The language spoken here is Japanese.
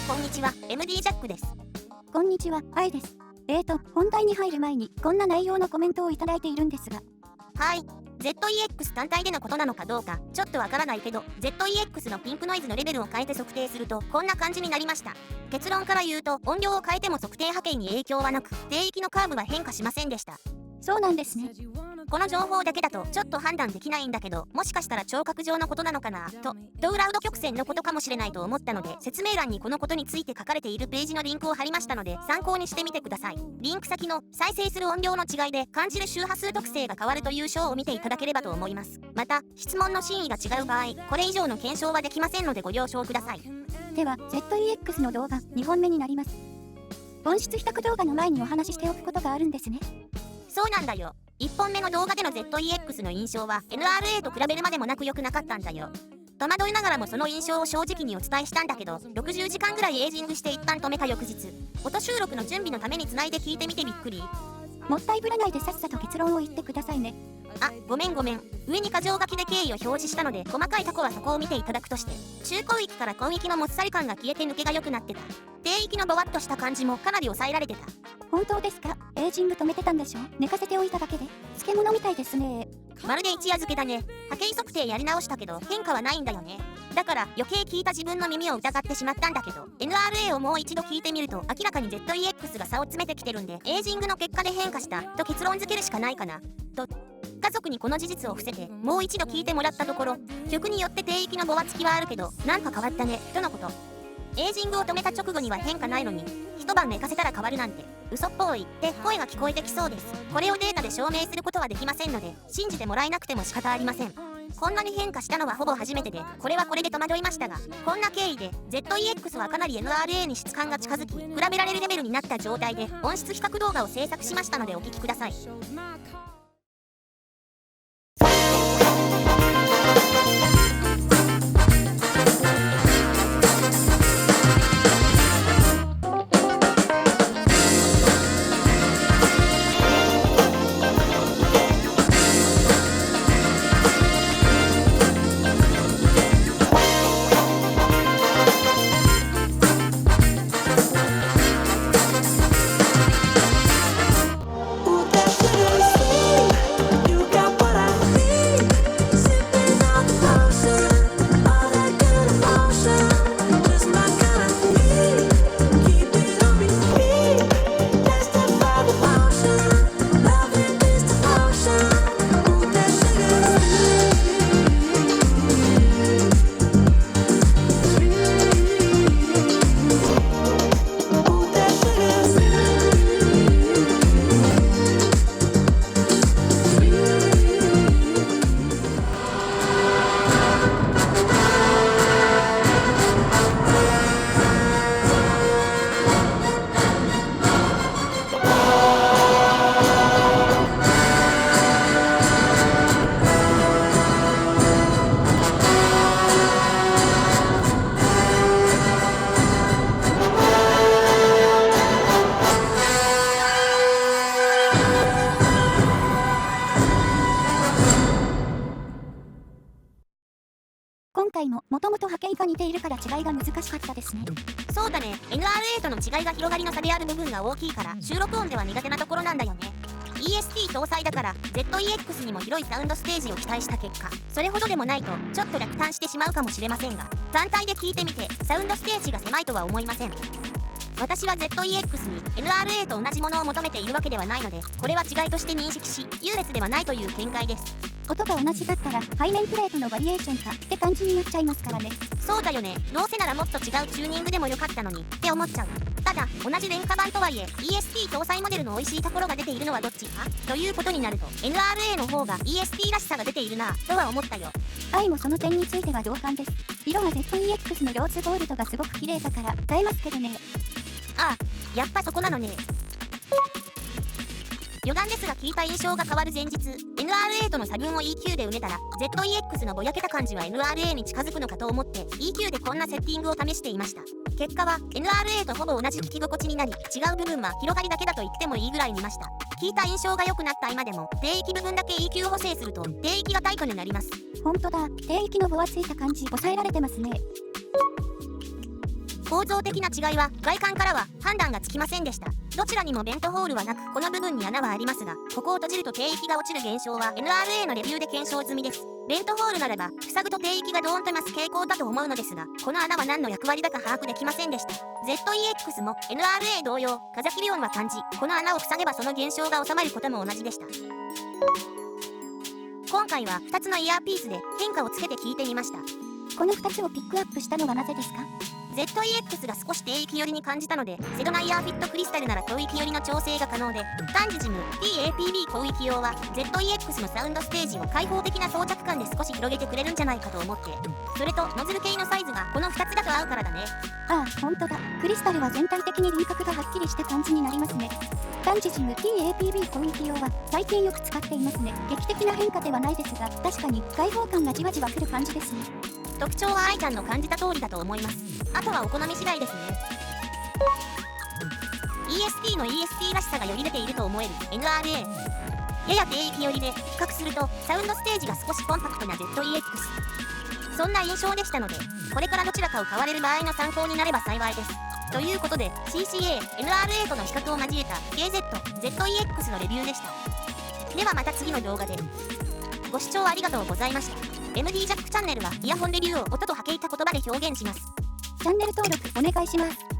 こんにちは、MD ジャックです。こんにちは、あいです。本題に入る前にこんな内容のコメントをいただいているんですが。はい。ZEX 単体でのことなのかどうか、ちょっとわからないけど、ZEX のピンクノイズのレベルを変えて測定すると、こんな感じになりました。結論から言うと、音量を変えても測定波形に影響はなく、低域のカーブは変化しませんでした。そうなんですね。この情報だけだとちょっと判断できないんだけど、もしかしたら聴覚上のことなのかなと、ドウラウド曲線のことかもしれないと思ったので、説明欄にこのことについて書かれているページのリンクを貼りましたので、参考にしてみてください。リンク先の再生する音量の違いで感じる周波数特性が変わるという章を見ていただければと思います。また、質問の真意が違う場合、これ以上の検証はできませんのでご了承ください。では、ZEX の動画2本目になります。音質比較動画の前にお話ししておくことがあるんですね。そうなんだよ。1本目の動画での ZEX の印象は NRA と比べるまでもなく良くなかったんだよ。戸惑いながらもその印象を正直にお伝えしたんだけど、60時間ぐらいエイジングして一旦止めた翌日、音収録の準備のために繋いで聞いてみてびっくり。もったいぶらないでさっさと結論を言ってくださいね。あ、ごめん。上に箇条書きで経緯を表示したので、細かいとこはそこを見ていただくとして、中高域から高域のもっさり感が消えて抜けが良くなってた。低域のボワッとした感じもかなり抑えられてた。本当ですか？エイジング止めてたんでしょ？寝かせておいただけで漬物みたいですね。まるで一夜漬けだね。波形測定やり直したけど変化はないんだよね。だから余計聞いた自分の耳を疑ってしまったんだけど、 NRA をもう一度聞いてみると明らかに ZEX が差を詰めてきてるんで、エイジングの結果で変化したと結論付けるしかないかなと。家族にこの事実を伏せてもう一度聞いてもらったところ、曲によって低域のボワつきはあるけどなんか変わったねとのこと。エイジングを止めた直後には変化ないのに、一晩寝かせたら変わるなんて嘘っぽいって声が聞こえてきそうです。これをデータで証明することはできませんので、信じてもらえなくても仕方ありません。こんなに変化したのはほぼ初めてで、これはこれで戸惑いましたが、こんな経緯で ZEX はかなり NRA に質感が近づき、比べられるレベルになった状態で音質比較動画を制作しましたのでお聞きください。今回ももともと波形が似ているから違いが難しかったですね。そうだね。 NRA との違いが広がりの差である部分が大きいから、収録音では苦手なところなんだよね。 ESP 搭載だから ZEX にも広いサウンドステージを期待した結果、それほどでもないとちょっと落胆してしまうかもしれませんが、単体で聞いてみてサウンドステージが狭いとは思いません。私は ZEX に NRA と同じものを求めているわけではないので、これは違いとして認識し、優劣ではないという見解です。音が同じだったら背面プレートのバリエーションかって感じになっちゃいますからね。そうだよね。どうせならもっと違うチューニングでもよかったのにって思っちゃう。ただ同じ廉価版とはいえ ESP 搭載モデルの美味しいところが出ているのはどっちかということになると、 NRA の方が ESP らしさが出ているなぁとは思ったよ。愛もその点については同感です。色が ZEX のローズゴールドがすごく綺麗だから買えますけどね。ああ、やっぱそこなのね。余談ですが、聞いた印象が変わる前日、 NRA との差分を EQ で埋めたら ZEX のぼやけた感じは NRA に近づくのかと思って EQ でこんなセッティングを試していました。結果は NRA とほぼ同じ聞き心地になり、違う部分は広がりだけだと言ってもいいぐらい見ました。聞いた印象が良くなった今でも、低域部分だけ EQ 補正すると低域がタイトになります。ほんとだ、低域のぼわついた感じ抑えられてますね。構造的な違いは外観からは判断がつきませんでした。どちらにもベントホールはなく、この部分に穴はありますが、ここを閉じると低域が落ちる現象は NRA のレビューで検証済みです。ベントホールならば塞ぐと低域がドーンと増す傾向だと思うのですが、この穴は何の役割だか把握できませんでした。ZEX も NRA 同様、風切り音は感じ、この穴を塞げばその現象が収まることも同じでした。今回は2つのイヤーピースで変化をつけて聞いてみました。この2つをピックアップしたのはなぜですか？ ZEX が少し低域寄りに感じたので、セドナイヤーフィットクリスタルなら遠域寄りの調整が可能で、単ジジム TAPB 高域用は ZEX のサウンドステージを開放的な装着感で少し広げてくれるんじゃないかと思って、それとノズル系のサイズがこの2つだと合うからだね。ああ、ほんとだ。クリスタルは全体的に輪郭がはっきりした感じになりますね。単ジジム TAPB 広域用は最近よく使っていますね。劇的な変化ではないですが、確かに開放感がじわじわくる感じですね。特徴はアイちゃんの感じた通りだと思います。あとはお好み次第ですね。ESP の ESP らしさがより出ていると思える NRA。やや低域寄りで、比較するとサウンドステージが少しコンパクトな ZEX。そんな印象でしたので、これからどちらかを買われる場合の参考になれば幸いです。ということで CCA、NRA との比較を交えた KZ、ZEX のレビューでした。ではまた次の動画で。ご視聴ありがとうございました。MD ジャックチャンネルはイヤホンレビューを音と波形た言葉で表現します。チャンネル登録お願いします。